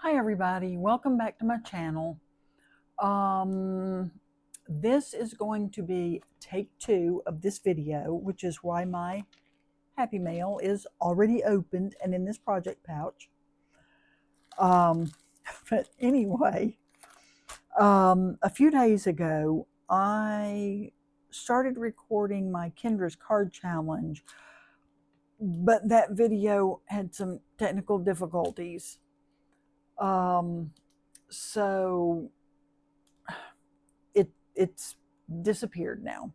Hi everybody, welcome back to my channel. This is going to be take 2 of this video, which is why my Happy Mail is already opened and in this project pouch. But anyway, a few days ago, I started recording my Kendra's card challenge, but that video had some technical difficulties. So it's disappeared now.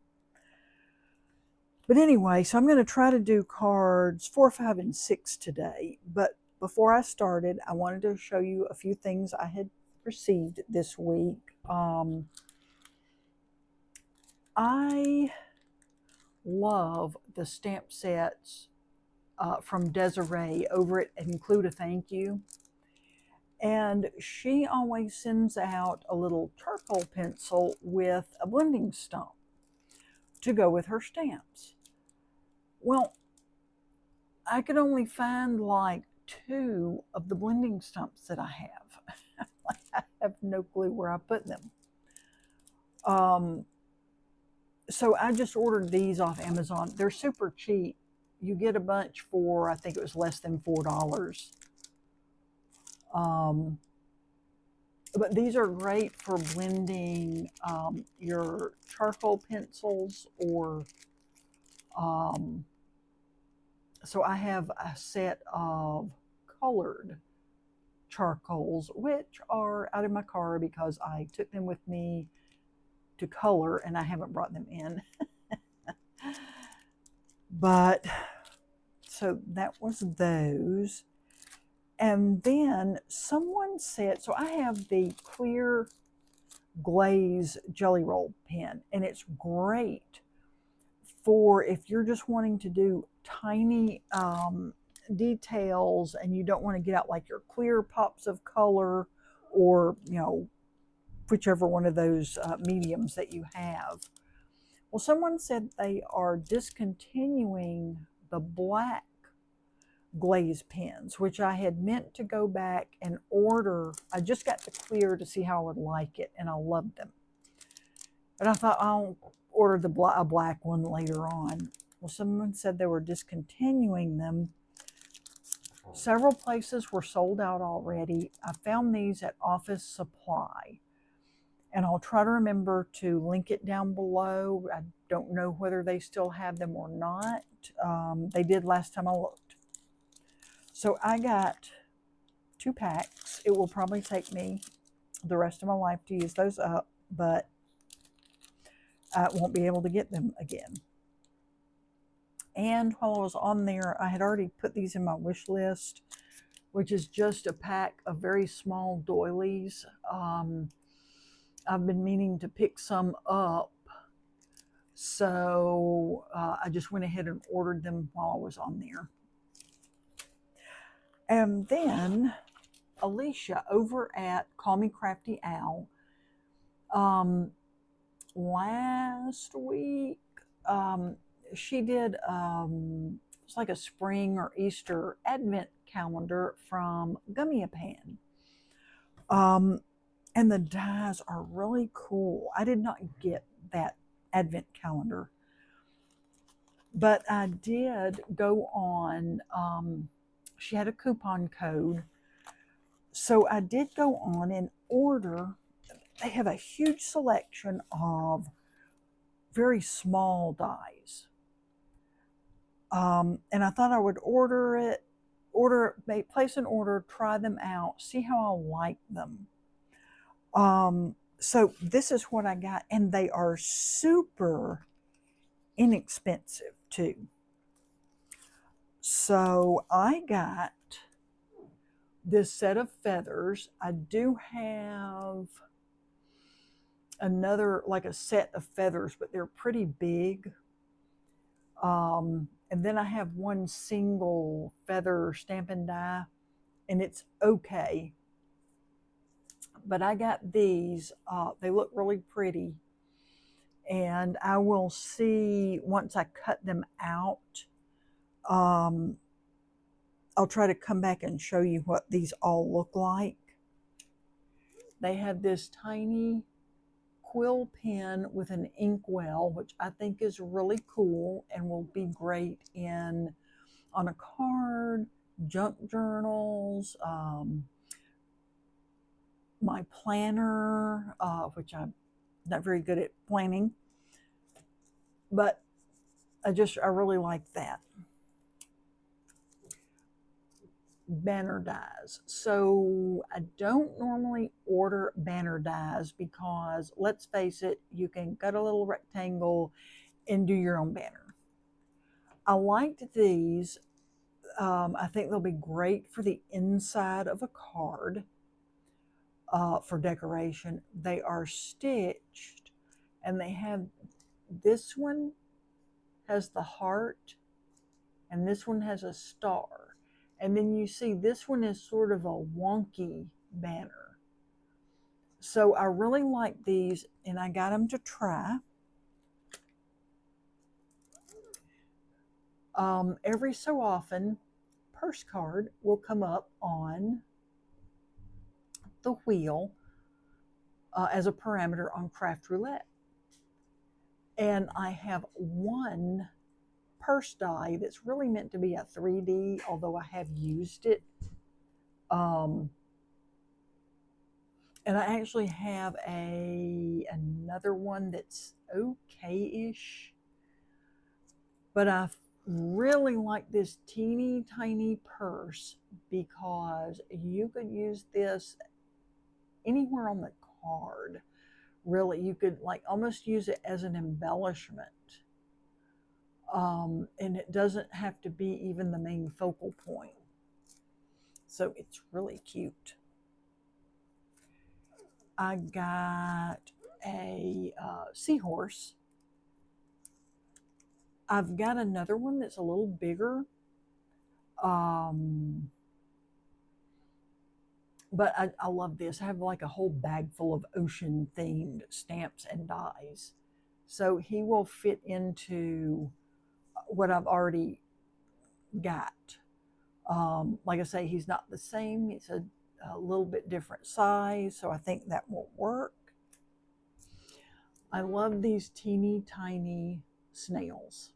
But anyway, so I'm going to try to do cards 4, 5, and 6 today. But before I started, I wanted to show you a few things I had received this week. I love the stamp sets from Desiree over at Include a Thank You. And she always sends out a little charcoal pencil with a blending stump to go with her stamps. Well, I could only find like 2 of the blending stumps that I have. I have no clue where I put them. So I just ordered these off Amazon. They're super cheap. You get a bunch for, I think it was less than $4. But these are great for blending your charcoal pencils or so I have a set of colored charcoals, which are out in my car because I took them with me to color and I haven't brought them in. But so that was those. And then someone said, so I have the clear glaze jelly roll pen, and it's great for if you're just wanting to do tiny details and you don't want to get out like your clear pops of color or, whichever one of those mediums that you have. Well, someone said they are discontinuing the black glaze pens, which I had meant to go back and order. I just got the clear to see how I would like it, and I loved them. But I thought I'll order a black one later on. Well, someone said they were discontinuing them. Several places were sold out already. I found these at Office Supply, and I'll try to remember to link it down below. I don't know whether they still have them or not. They did last time I looked. So I got 2 packs. It will probably take me the rest of my life to use those up, but I won't be able to get them again. And while I was on there, I had already put these in my wish list, which is just a pack of very small doilies. I've been meaning to pick some up, so I just went ahead and ordered them while I was on there. And then Alicia over at Call Me Crafty Owl, last week, she did, it's like a spring or Easter advent calendar from Gummy Pan. And the dies are really cool. I did not get that advent calendar, but I did go on, she had a coupon code. So I did go on and order. They have a huge selection of very small dies. And I thought I would place an order, try them out, see how I like them. So this is what I got, and they are super inexpensive too. So I got this set of feathers. I do have another, like a set of feathers, but they're pretty big. And then I have one single feather Stampin' Die, and it's okay. But I got these. They look really pretty. And I will see once I cut them out. I'll try to come back and show you what these all look like. They have this tiny quill pen with an inkwell, which I think is really cool and will be great on a card, junk journals, my planner, which I'm not very good at planning, but I really like that. Banner dies. So I don't normally order banner dies because, let's face it, you can cut a little rectangle and do your own banner. I liked these. I think they'll be great for the inside of a card for decoration. They are stitched, and they have, this one has the heart and this one has a star. And then you see this one is sort of a wonky banner. So I really like these, and I got them to try. Every so often, purse card will come up on the wheel as a parameter on Craft Roulette. And I have one purse die that's really meant to be a 3D, although I have used it. And I actually have another one that's okay-ish. But I really like this teeny tiny purse because you could use this anywhere on the card. Really, you could like almost use it as an embellishment. And it doesn't have to be even the main focal point. So it's really cute. I got a seahorse. I've got another one that's a little bigger. But I love this. I have like a whole bag full of ocean themed stamps and dies. So he will fit into what I've already got. Like I say, he's not the same. It's a little bit different size, so I think that will work. I love these teeny tiny snails.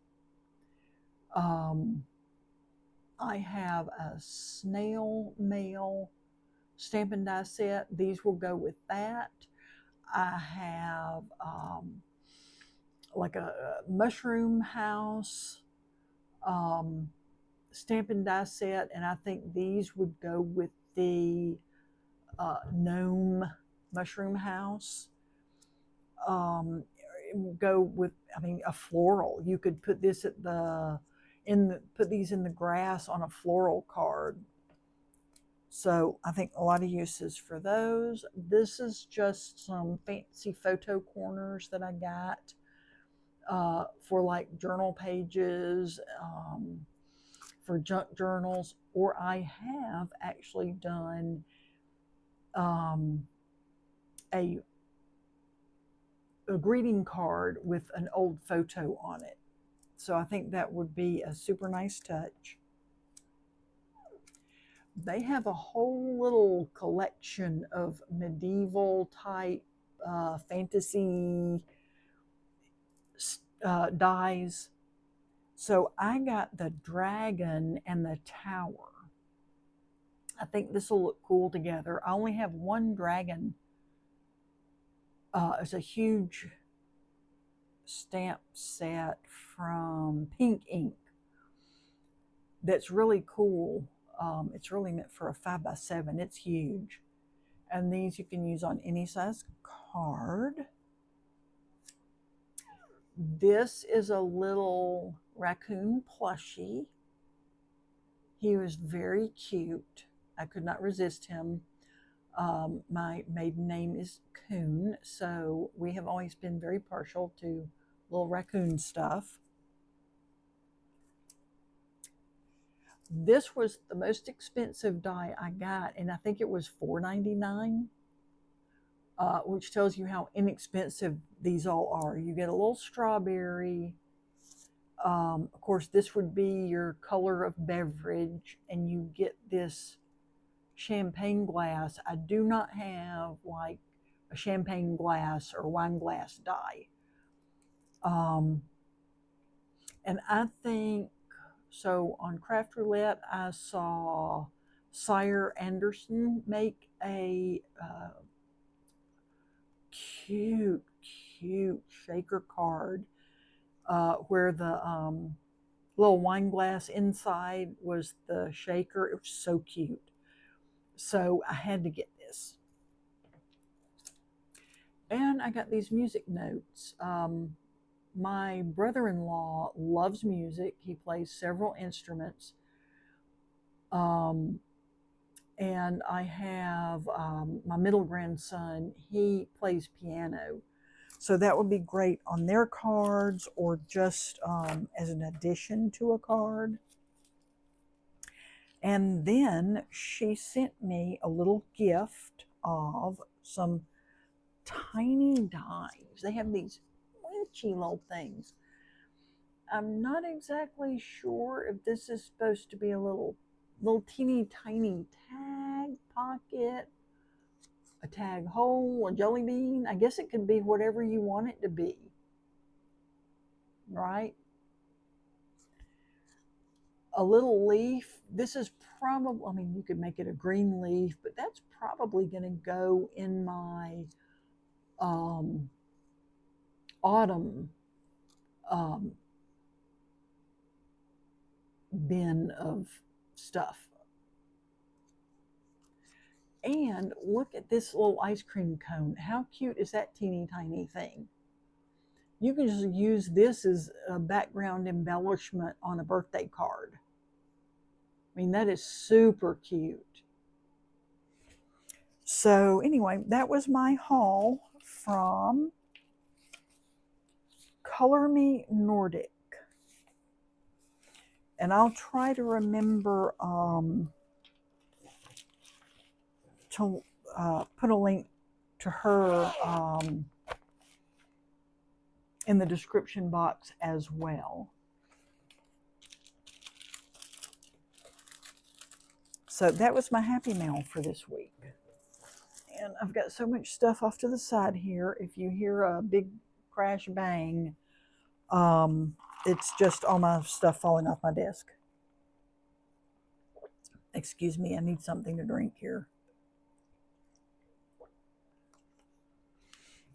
I have a snail mail stamp and die set. These will go with that. I have like a mushroom house stamp and die set, and I think these would go with the gnome mushroom house. Go with, I mean, a floral. You could put this at put these in the grass on a floral card. So I think a lot of uses for those. This is just some fancy photo corners that I got for like journal pages, for junk journals, or I have actually done a greeting card with an old photo on it. So I think that would be a super nice touch. They have a whole little collection of medieval type fantasy dies. So I got the dragon and the tower. I think this will look cool together. I only have one dragon. It's a huge stamp set from Pink Ink that's really cool. It's really meant for a 5x7. It's huge. And these you can use on any size card. This is a little raccoon plushie. He was very cute. I could not resist him. My maiden name is Coon, so we have always been very partial to little raccoon stuff. This was the most expensive die I got, and I think it was $4.99, which tells you how inexpensive these all are. You get a little strawberry. Of course, this would be your color of beverage, and you get this champagne glass. I do not have like a champagne glass or wine glass die. And I think, so on Craft Roulette, I saw Sire Anderson make a cute, cute shaker card where the little wine glass inside was the shaker. It was so cute. So I had to get this. And I got these music notes. My brother-in-law loves music. He plays several instruments. And I have my middle grandson, he plays piano. So that would be great on their cards or just as an addition to a card. And then she sent me a little gift of some tiny dimes. They have these winchy little things. I'm not exactly sure if this is supposed to be a little teeny tiny tag pocket, a tag hole, a jelly bean. I guess it could be whatever you want it to be, right? A little leaf. This is probably, I mean, you could make it a green leaf, but that's probably going to go in my autumn bin of stuff. And look at this little ice cream cone. How cute is that teeny tiny thing? You can just use this as a background embellishment on a birthday card. I mean, that is super cute. So anyway, that was my haul from Color Me Nordic. And I'll try to remember to put a link to her in the description box as well. So that was my happy mail for this week. And I've got so much stuff off to the side here. If you hear a big crash bang, it's just all my stuff falling off my desk. Excuse me, I need something to drink here.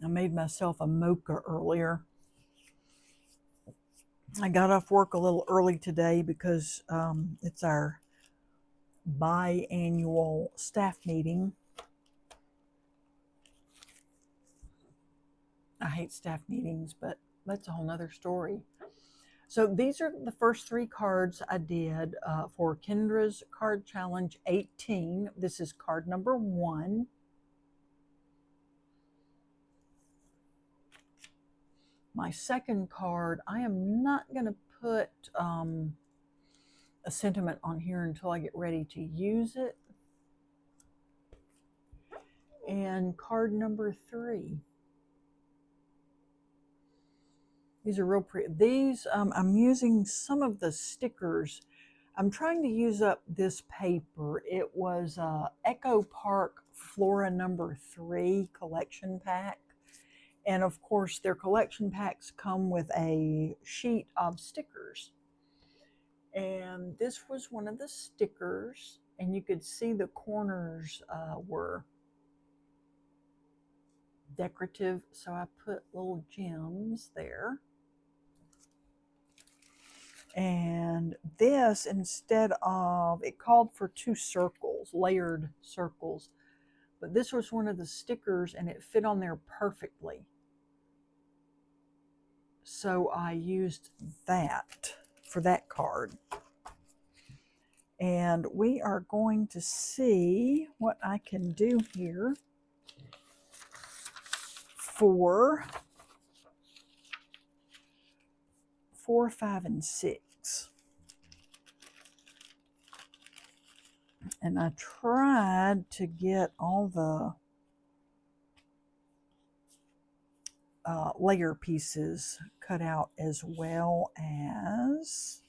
I made myself a mocha earlier. I got off work a little early today because it's our biannual staff meeting. I hate staff meetings, but that's a whole nother story. So these are the first 3 cards I did for Kendra's Card Challenge 18. This is card number 1. My second card, I am not going to put a sentiment on here until I get ready to use it. And card number 3. These are real pretty. These, I'm using some of the stickers. I'm trying to use up this paper. It was Echo Park Flora number 3 collection pack. And of course, their collection packs come with a sheet of stickers. And this was one of the stickers. And you could see the corners were decorative. So I put little gems there. And this, instead of, it called for 2 circles, layered circles, but this was one of the stickers and it fit on there perfectly. So I used that for that card. And we are going to see what I can do here for 4, 5, and 6. And I tried to get all the layer pieces cut out as well as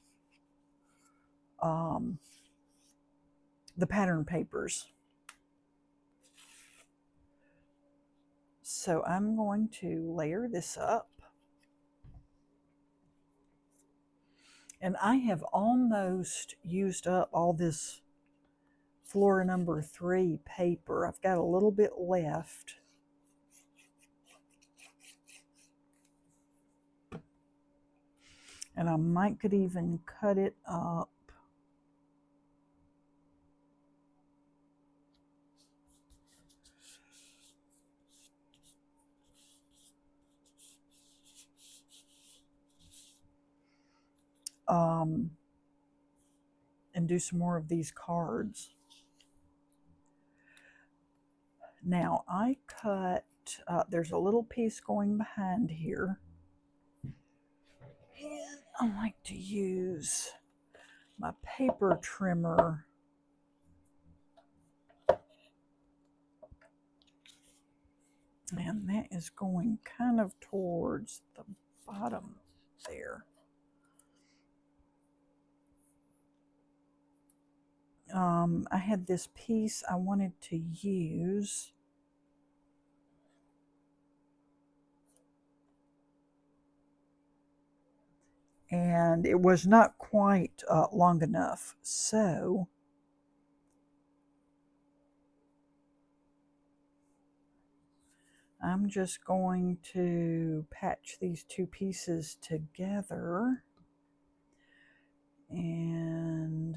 the pattern papers. So I'm going to layer this up. And I have almost used up all this floor number 3 paper. I've got a little bit left. And I could even cut it up. And do some more of these cards. Now I cut, there's a little piece going behind here. And I like to use my paper trimmer and that is going kind of towards the bottom there. I had this piece I wanted to use. And it was not quite long enough. So I'm just going to patch these two pieces together. And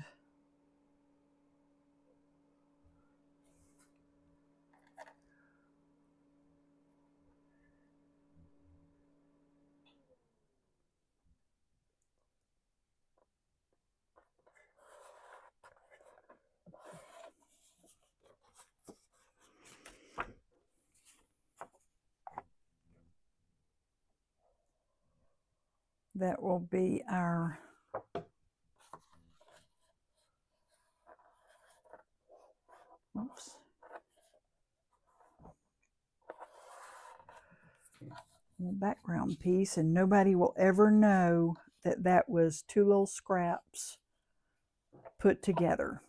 that will be our background piece, and nobody will ever know that that was 2 little scraps put together.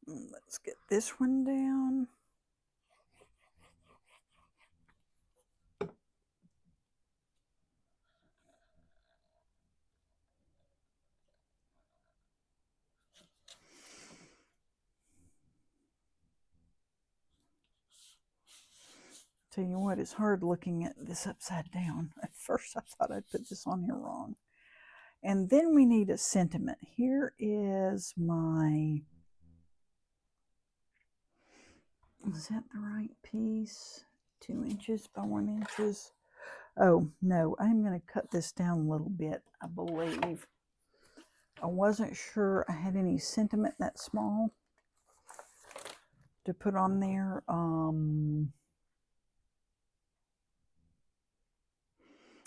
Let's get this one down. Tell you what, it's hard looking at this upside down. At first I thought I'd put this on here wrong. And then we need a sentiment. Here is my, is that the right piece? 2 inches by 1 inches. Oh no, I'm going to cut this down a little bit, I believe. I wasn't sure I had any sentiment that small to put on there.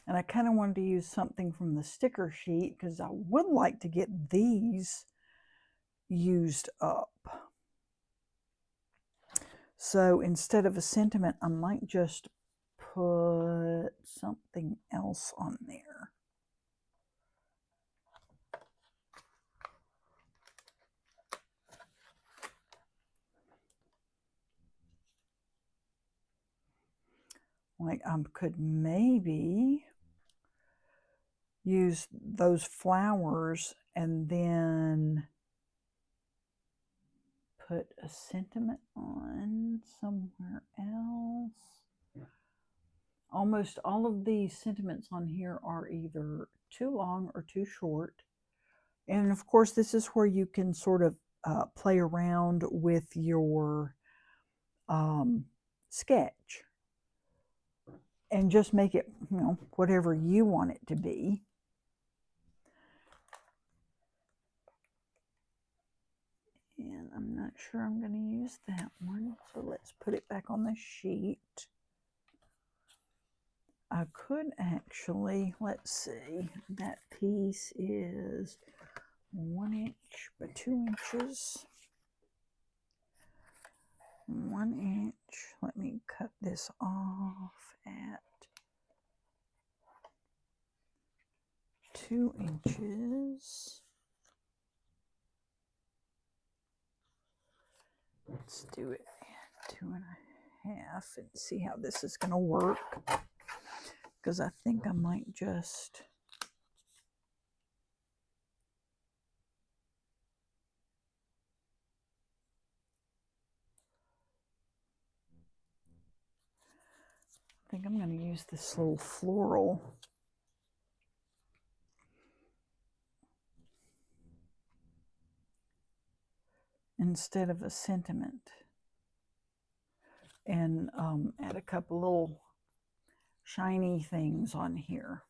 And I kind of wanted to use something from the sticker sheet because I would like to get these used up. So instead of a sentiment, I might just put something else on there. Like I could maybe use those flowers and then put a sentiment on somewhere else. Almost all of these sentiments on here are either too long or too short. And of course, this is where you can sort of play around with your sketch and just make it, you know, whatever you want it to be. And I'm not sure I'm going to use that one, so let's put it back on the sheet. I could actually, let's see, that piece is 1 inch by 2 inches. 1 inch. Let me cut this off at 2 inches. Let's do it 2.5 and see how this is going to work, because I think I might just I'm going to use this little floral instead of a sentiment, and add a couple little shiny things on here.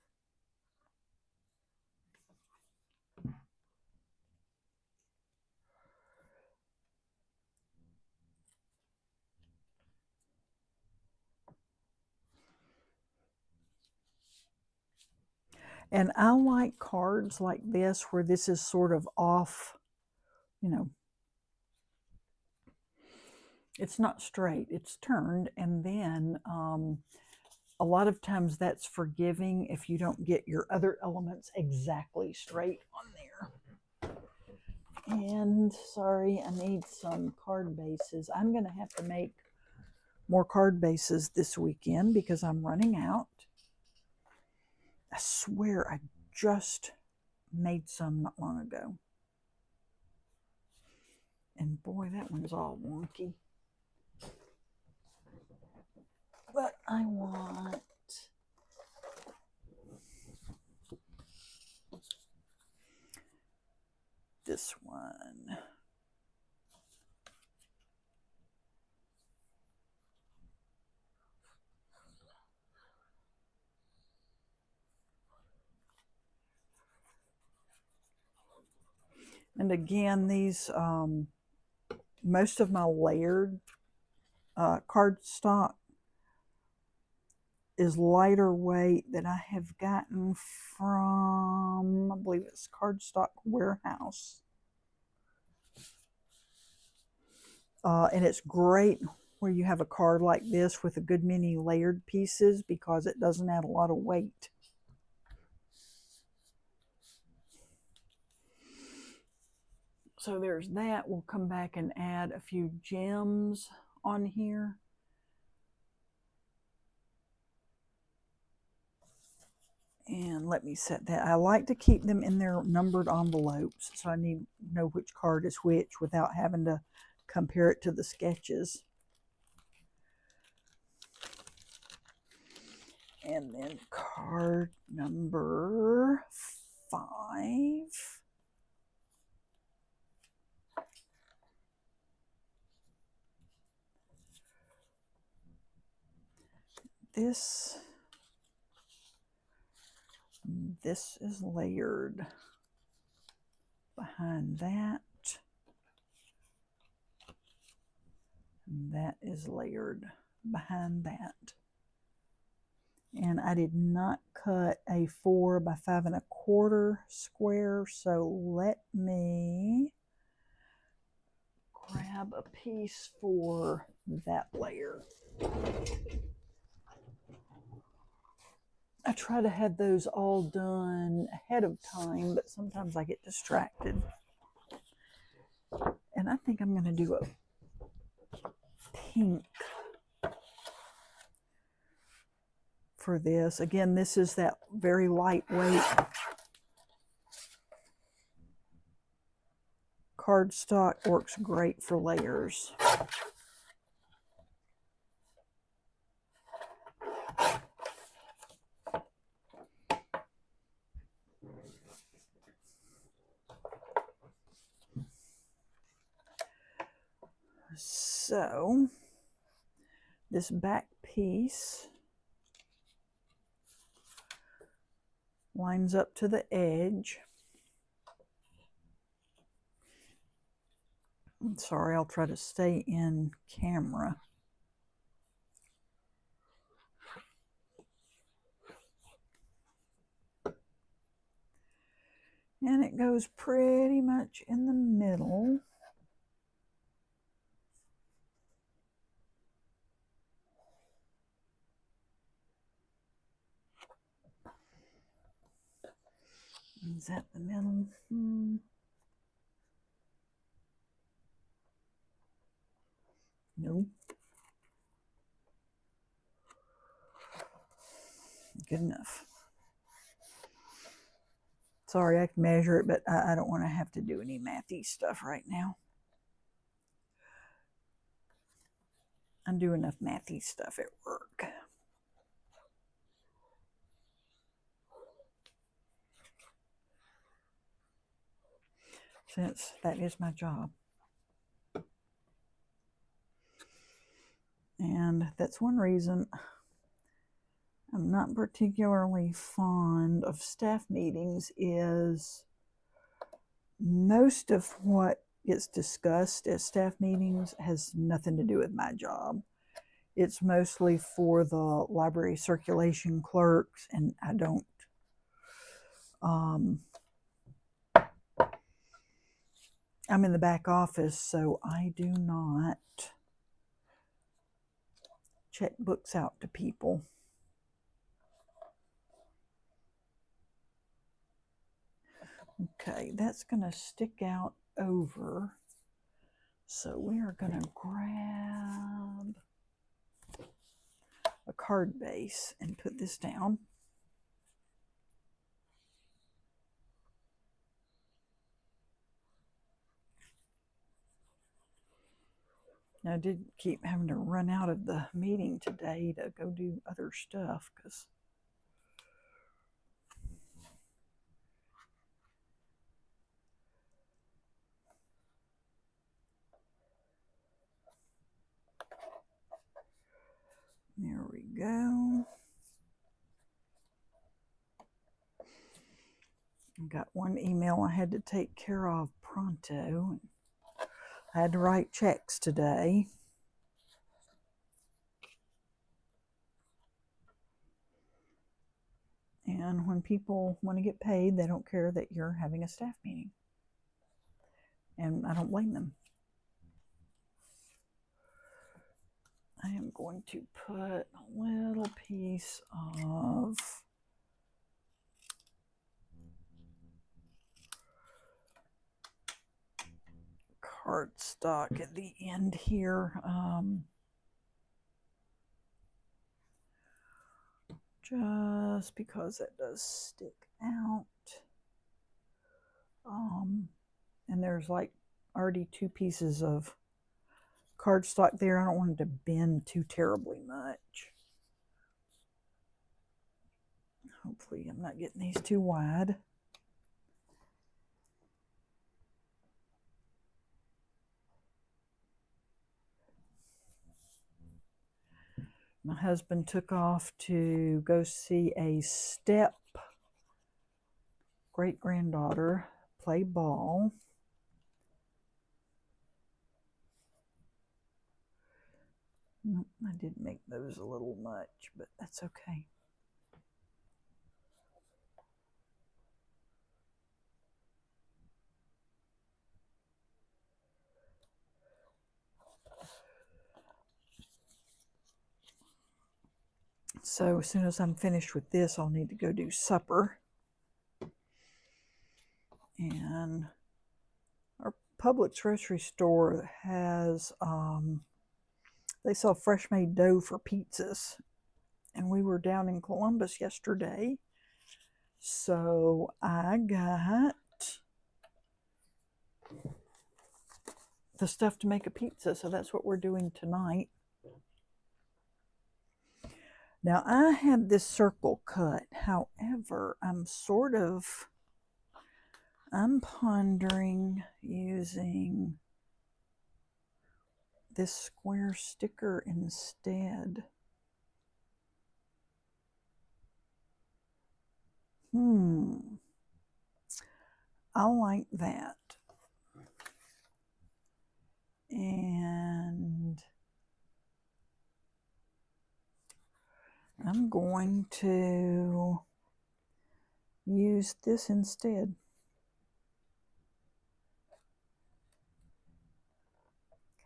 And I like cards like this where this is sort of off, you know, it's not straight, it's turned, and then a lot of times that's forgiving if you don't get your other elements exactly straight on there. And sorry, I need some card bases. I'm going to have to make more card bases this weekend because I'm running out. I swear I just made some not long ago. And boy, that one's all wonky. But I want this one. And again, these, most of my layered cardstock is lighter weight that I have gotten from, I believe it's Cardstock Warehouse. And it's great where you have a card like this with a good many layered pieces because it doesn't add a lot of weight. So there's that. We'll come back and add a few gems on here. And let me set that. I like to keep them in their numbered envelopes, so I need to know which card is which without having to compare it to the sketches. And then card number 5. This is layered behind that. And that is layered behind that. And I did not cut a 4 by 5 1/4 square, so let me grab a piece for that layer. I try to have those all done ahead of time, but sometimes I get distracted. And I think I'm going to do a pink for this. Again, this is that very lightweight cardstock, works great for layers. So this back piece lines up to the edge. I'm sorry, I'll try to stay in camera. And it goes pretty much in the middle. Is that the middle? Nope. Good enough. Sorry, I can measure it, but I don't want to have to do any mathy stuff right now. I do enough mathy stuff at work. Since that is my job. And that's one reason I'm not particularly fond of staff meetings, is most of what gets discussed at staff meetings has nothing to do with my job. It's mostly for the library circulation clerks, and I don't I'm in the back office, so I do not check books out to people. Okay, that's going to stick out over. So we are going to grab a card base and put this down. Now, I did keep having to run out of the meeting today to go do other stuff because there we go. I got one email I had to take care of pronto. I had to write checks today. And when people want to get paid, they don't care that you're having a staff meeting. And I don't blame them. I am going to put a little piece of cardstock at the end here. Just because it does stick out. And there's like already 2 pieces of cardstock there. I don't want it to bend too terribly much. Hopefully I'm not getting these too wide. My husband took off to go see a step great-granddaughter play ball. Nope, I did make those a little much, but that's okay. So as soon as I'm finished with this, I'll need to go do supper. And our Publix grocery store has, they sell fresh made dough for pizzas. And we were down in Columbus yesterday. So I got the stuff to make a pizza. So that's what we're doing tonight. Now, I had this circle cut. However, I'm pondering using this square sticker instead. I like that. And I'm going to use this instead.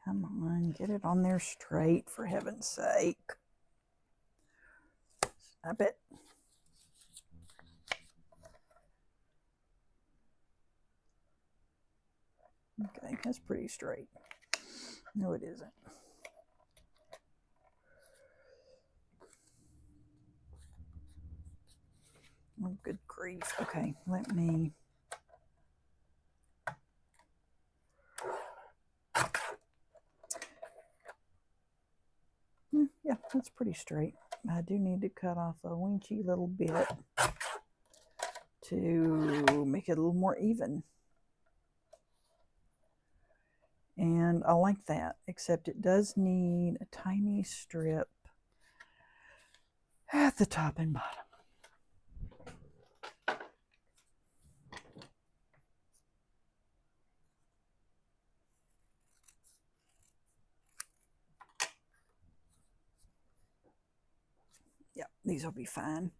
Come on, get it on there straight, for heaven's sake. Stop it. that's pretty straight. No, it isn't. Oh, good grief. Okay, let me... Yeah, that's pretty straight. I do need to cut off a winchy little bit to make it a little more even. And I like that, except it does need a tiny strip at the top and bottom. Yeah, these will be fine.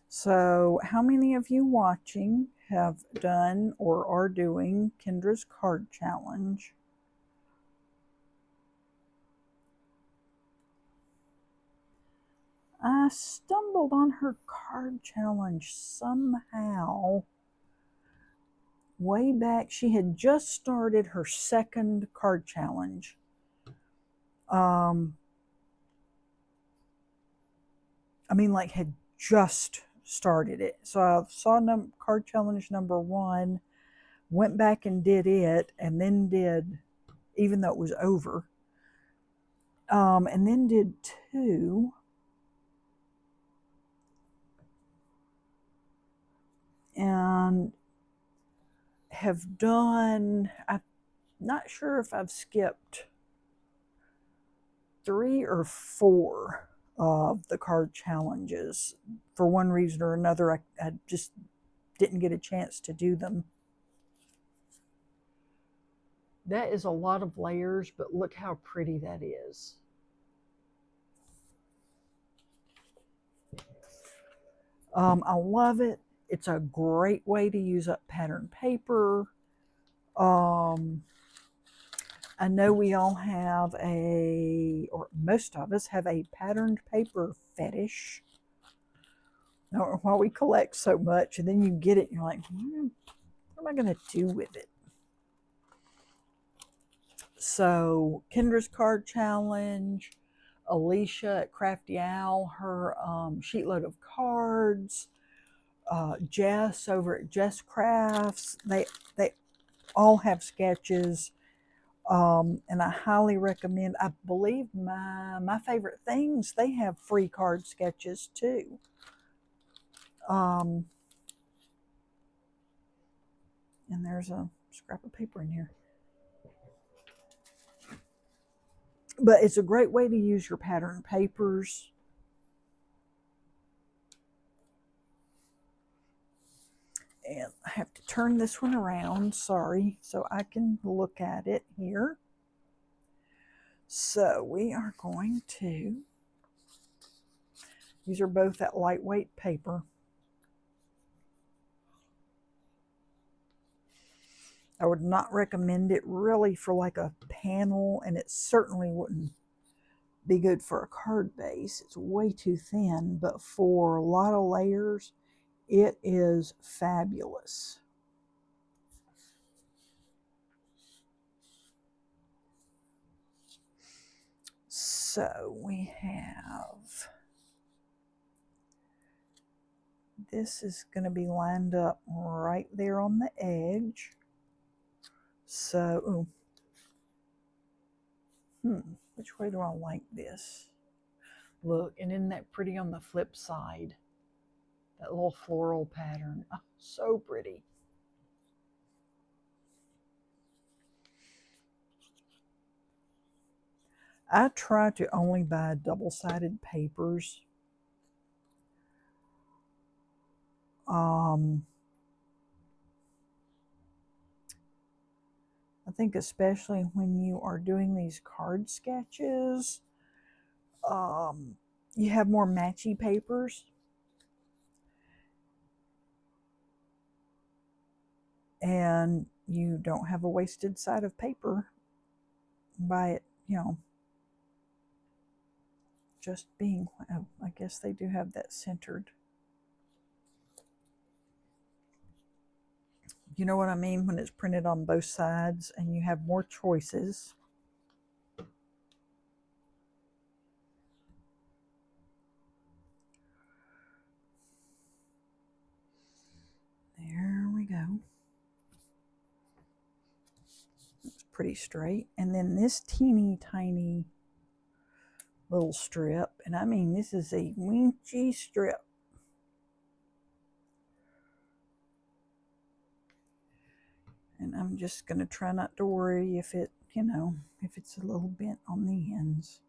So, how many of you watching have done or are doing Kendra's card challenge? I stumbled on her card challenge somehow way back. She had just started her second card challenge. I mean, like, had just started it. So I saw card challenge number 1, went back and did it, and then did, even though it was over, and then did 2. And have done, I'm not sure if I've skipped 3 or 4 of the card challenges. For one reason or another, I just didn't get a chance to do them. That is a lot of layers, but look how pretty that is. I love it. It's a great way to use up pattern paper. I know we all have or most of us have a patterned paper fetish. I don't know why we collect so much, and then you get it and you're like, what am I going to do with it? So, Kendra's card challenge, Alicia at Crafty Owl, her sheetload of cards, Jess over at Jess Crafts, they all have sketches. And I highly recommend, I believe my favorite things, they have free card sketches too. And there's a scrap of paper in here. But it's a great way to use your pattern papers. And I have to turn this one around, sorry, so I can look at it here. So we are going to, these are both that lightweight paper. I would not recommend it really for like a panel, and it certainly wouldn't be good for a card base. It's way too thin, but for a lot of layers, it is fabulous. So we have, this is going to be lined up right there on the edge. So, which way do I like this? Look, and isn't that pretty on the flip side? That little floral pattern. Oh, so pretty. I try to only buy double-sided papers. I think especially when you are doing these card sketches, you have more matchy papers. And you don't have a wasted side of paper by it, you know, just being, oh, I guess they do have that centered. You know what I mean when it's printed on both sides and you have more choices. There we go. It's pretty straight. And then this teeny tiny little strip, and I mean this is a winchy strip. And I'm just going to try not to worry if it, you know, if it's a little bent on the ends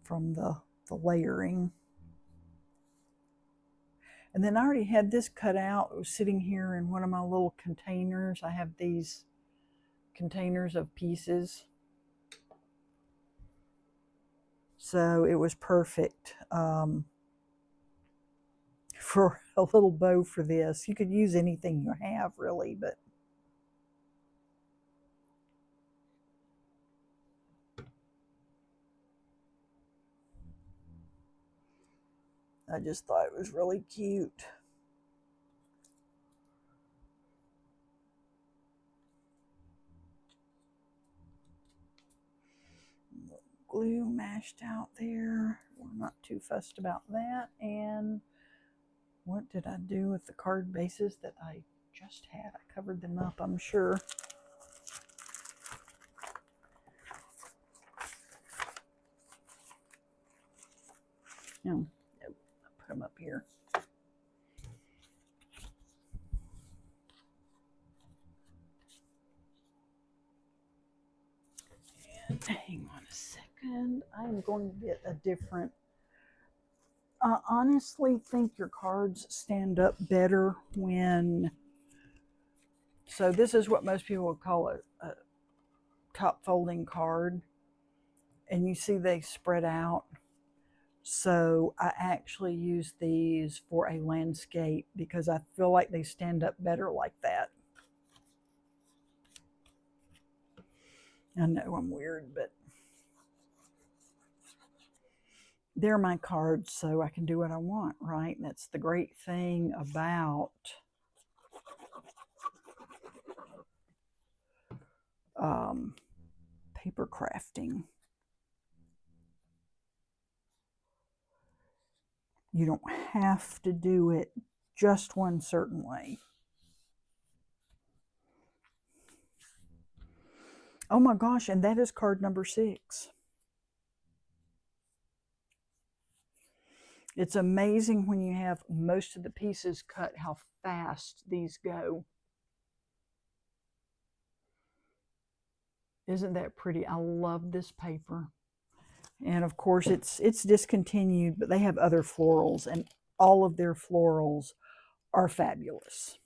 from the layering. And then I already had this cut out. It was sitting here in one of my little containers. I have these containers of pieces. So it was perfect for a little bow for this. You could use anything you have really, but I just thought it was really cute. Glue mashed out there. We're not too fussed about that. And what did I do with the card bases that I just had? I covered them up, I'm sure. No, I put them up here. And hang on a second. I'm going to get a different. I honestly think your cards stand up better when. So this is what most people would call a top folding card. And you see they spread out. So I actually use these for a landscape because I feel like they stand up better like that. I know I'm weird, but they're my cards, so I can do what I want, right? And that's the great thing about paper crafting. You don't have to do it just one certain way. Oh my gosh, and that is card number 6. It's amazing when you have most of the pieces cut how fast these go. Isn't that pretty? I love this paper. And of course it's discontinued, but they have other florals and all of their florals are fabulous.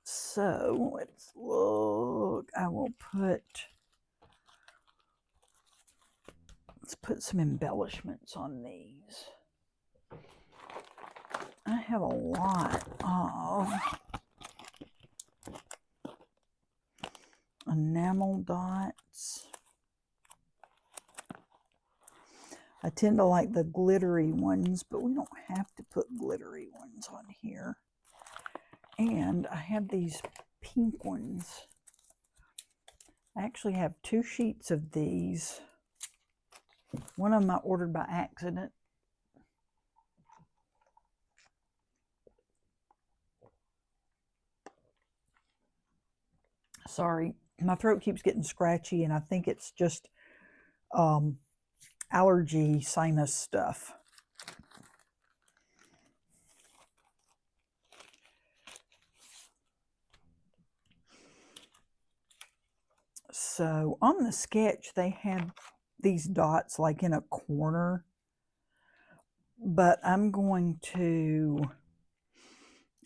So let's look. Let's put some embellishments on these. I have a lot of enamel dots. I tend to like the glittery ones, but we don't have to put glittery ones on here. And I have these pink ones. I actually have 2 sheets of these. One of them I ordered by accident. Sorry, my throat keeps getting scratchy, and I think it's just allergy sinus stuff. So on the sketch, they had these dots like in a corner, but I'm going to,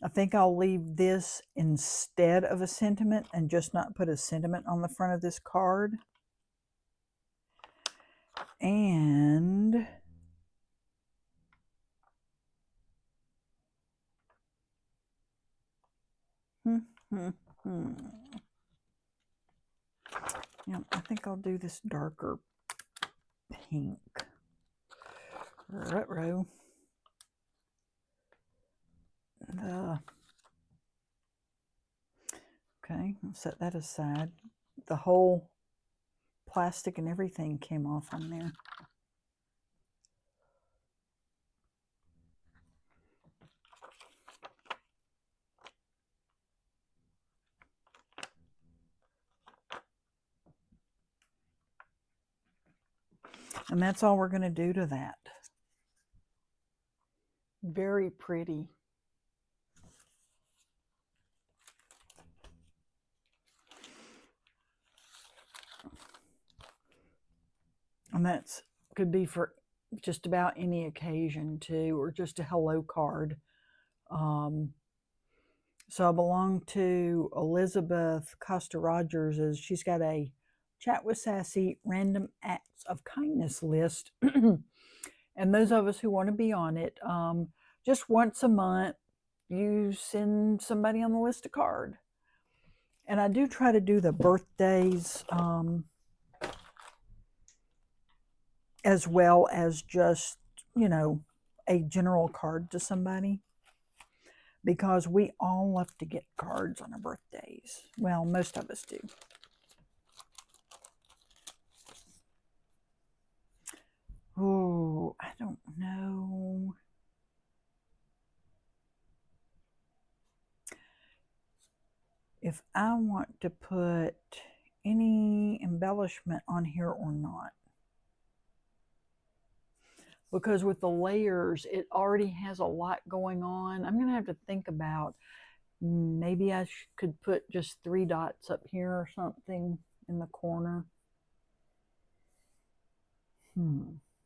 I think I'll leave this instead of a sentiment and just not put a sentiment on the front of this card. And Yeah, I think I'll do this darker pink. Ruh-roh. Okay, I'll set that aside. The whole plastic and everything came off on there. And that's all we're going to do to that. Very pretty. And that's could be for just about any occasion too, or just a hello card. So I belong to Elizabeth Costa Rogers. She's got a Chat with Sassy random acts of kindness list. And those of us who want to be on it, just once a month, you send somebody on the list a card. And I do try to do the birthdays as well as just, you know, a general card to somebody. Because we all love to get cards on our birthdays. Well, most of us do. Oh, I don't know. If I want to put any embellishment on here or not. Because with the layers, it already has a lot going on. I'm going to have to think about, maybe I could put just 3 dots up here or something in the corner.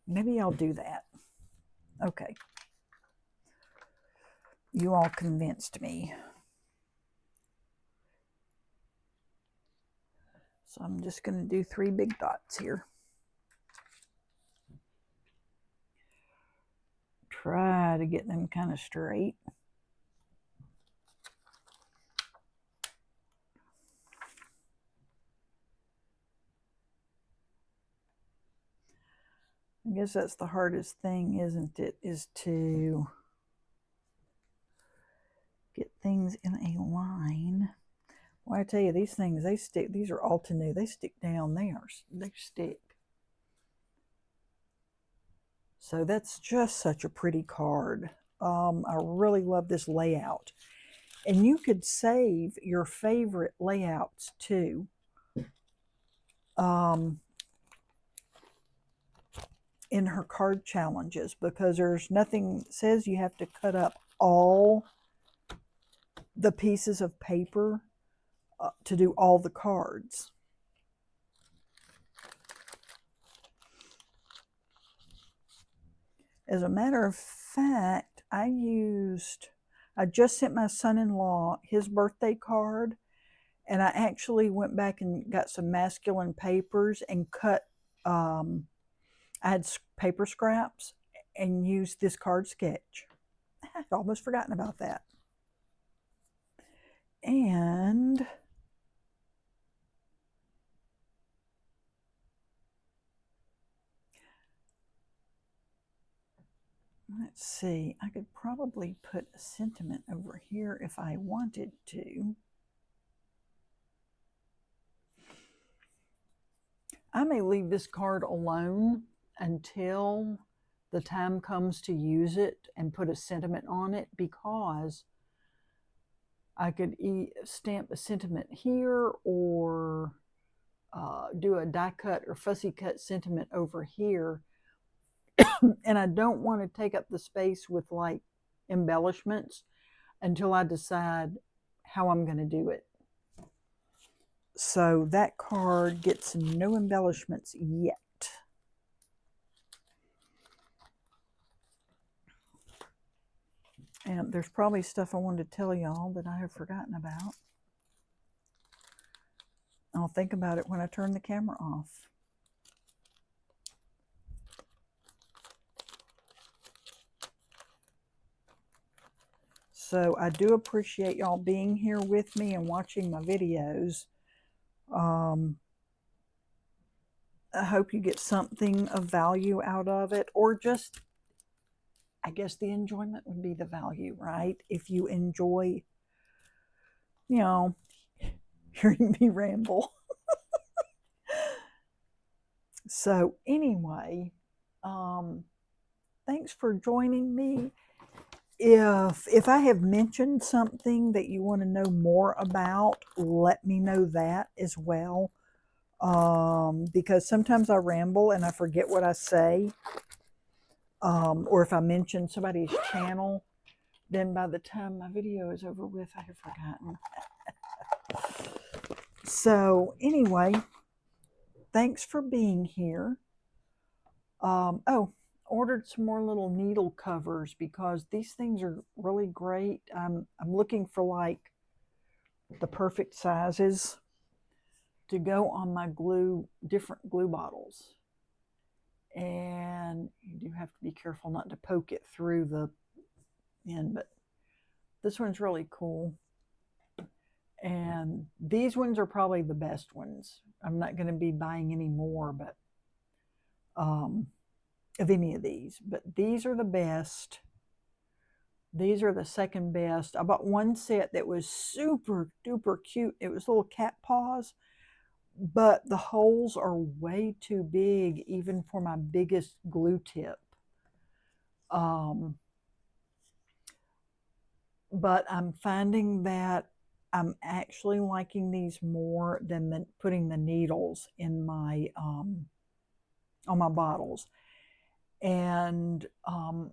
Maybe I'll do that. Okay. You all convinced me. So I'm just going to do 3 big dots here. Try to get them kind of straight. I guess that's the hardest thing, isn't it? Is to get things in a line. Well, I tell you, these things, they stick. These are Altenew. They stick down. They stick. So that's just such a pretty card. I really love this layout. And you could save your favorite layouts too. In her card challenges, because there's nothing that says you have to cut up all the pieces of paper to do all the cards. As a matter of fact, I just sent my son-in-law his birthday card, and I actually went back and got some masculine papers and cut, I had paper scraps and used this card sketch. I'd almost forgotten about that. And let's see, I could probably put a sentiment over here if I wanted to. I may leave this card alone until the time comes to use it and put a sentiment on it, because I could stamp a sentiment here, or do a die cut or fussy cut sentiment over here. And I don't want to take up the space with like embellishments until I decide how I'm going to do it. So that card gets no embellishments yet. And there's probably stuff I wanted to tell y'all that I have forgotten about. I'll think about it when I turn the camera off. So I do appreciate y'all being here with me and watching my videos. I hope you get something of value out of it, or just, I guess the enjoyment would be the value, right? If you enjoy, you know, hearing me ramble. So anyway, thanks for joining me. If I have mentioned something that you want to know more about, let me know that as well. Because sometimes I ramble and I forget what I say. Or if I mention somebody's channel, then by the time my video is over with, I have forgotten. So anyway, thanks for being here. Oh, ordered some more little needle covers because these things are really great. I'm looking for like the perfect sizes to go on my different glue bottles. And you do have to be careful not to poke it through the end, but this one's really cool. And these ones are probably the best ones. I'm not going to be buying any more, but of any of these, but these are the best. These are the second best. I bought one set that was super duper cute. It was little cat paws, but the holes are way too big even for my biggest glue tip. But I'm finding that I'm actually liking these more than putting the needles in my on my bottles. And a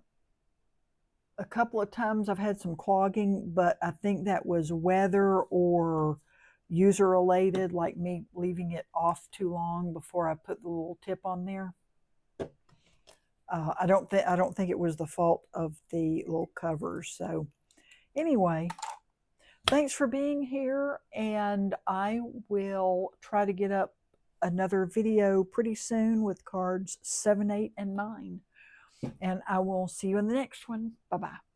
couple of times I've had some clogging, but I think that was weather or user related, like me leaving it off too long before I put the little tip on there. I don't think it was the fault of the little covers. So anyway, thanks for being here, and I will try to get up another video pretty soon with cards 7, 8, and 9. And I will see you in the next one. Bye-bye.